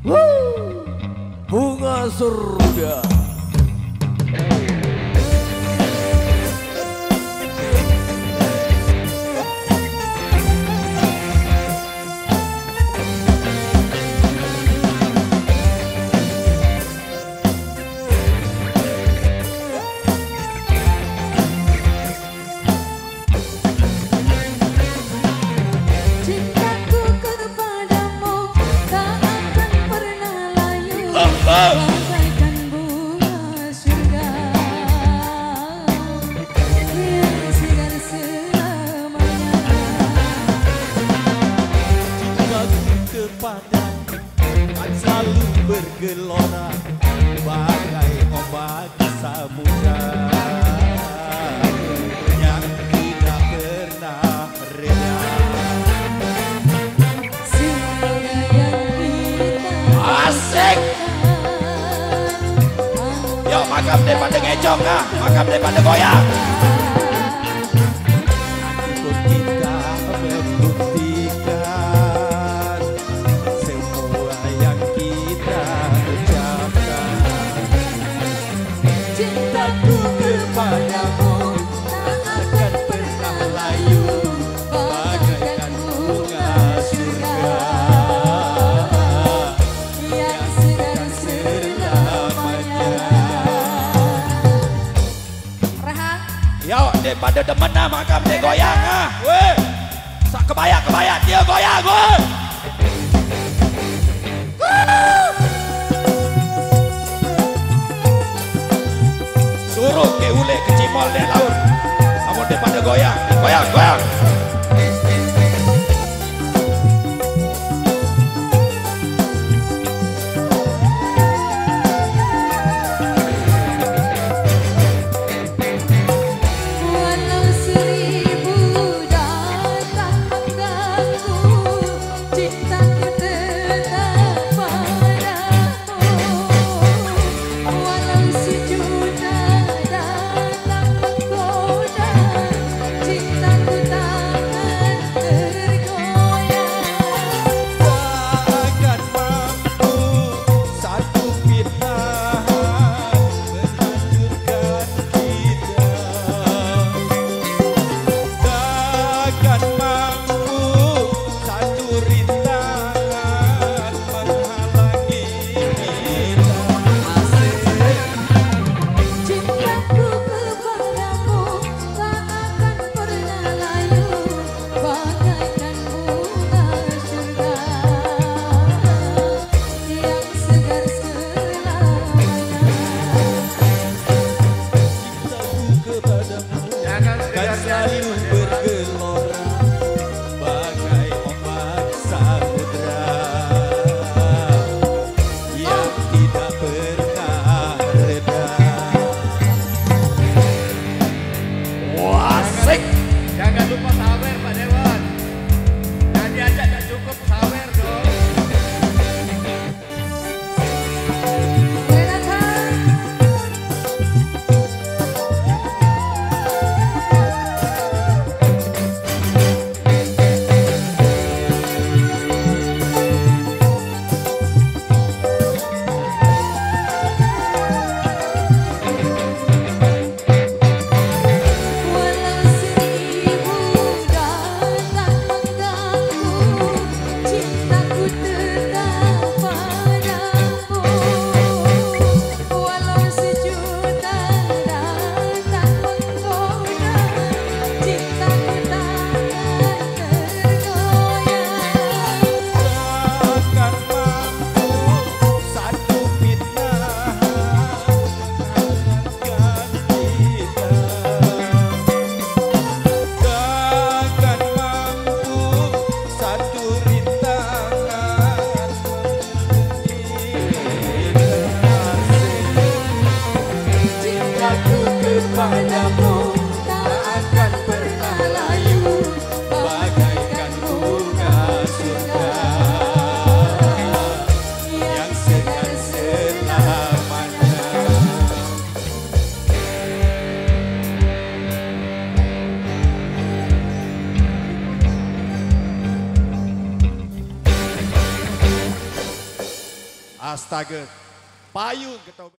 Bunga surga. Bagaikan bunga surga yang segar selamanya. Cintaku kepadamu akan selalu bergelora bagai ombak samudra yang tidak pernah reda. Segala yang kita Asik. Yo makam daripada ngejong nah, makam daripada goyang. Ikut kita membuktikan semua yang kita ucapkan. cintaku kepadamu tak akan pernah layu bagaikan bunga surga yang segar selamanya. Rahang, Yo daripada demen nah makam dia goyang ah. Weh. Sak kebaya dia goyang weh. Suruh ke ule ke cimol dia laut. Kamu daripada goyang. Goyang. walau seribu datang mengganggu, cintaku tetap padamu. Walau sejuta datang menggoda, cintaku tak Astaga. Payung ketau.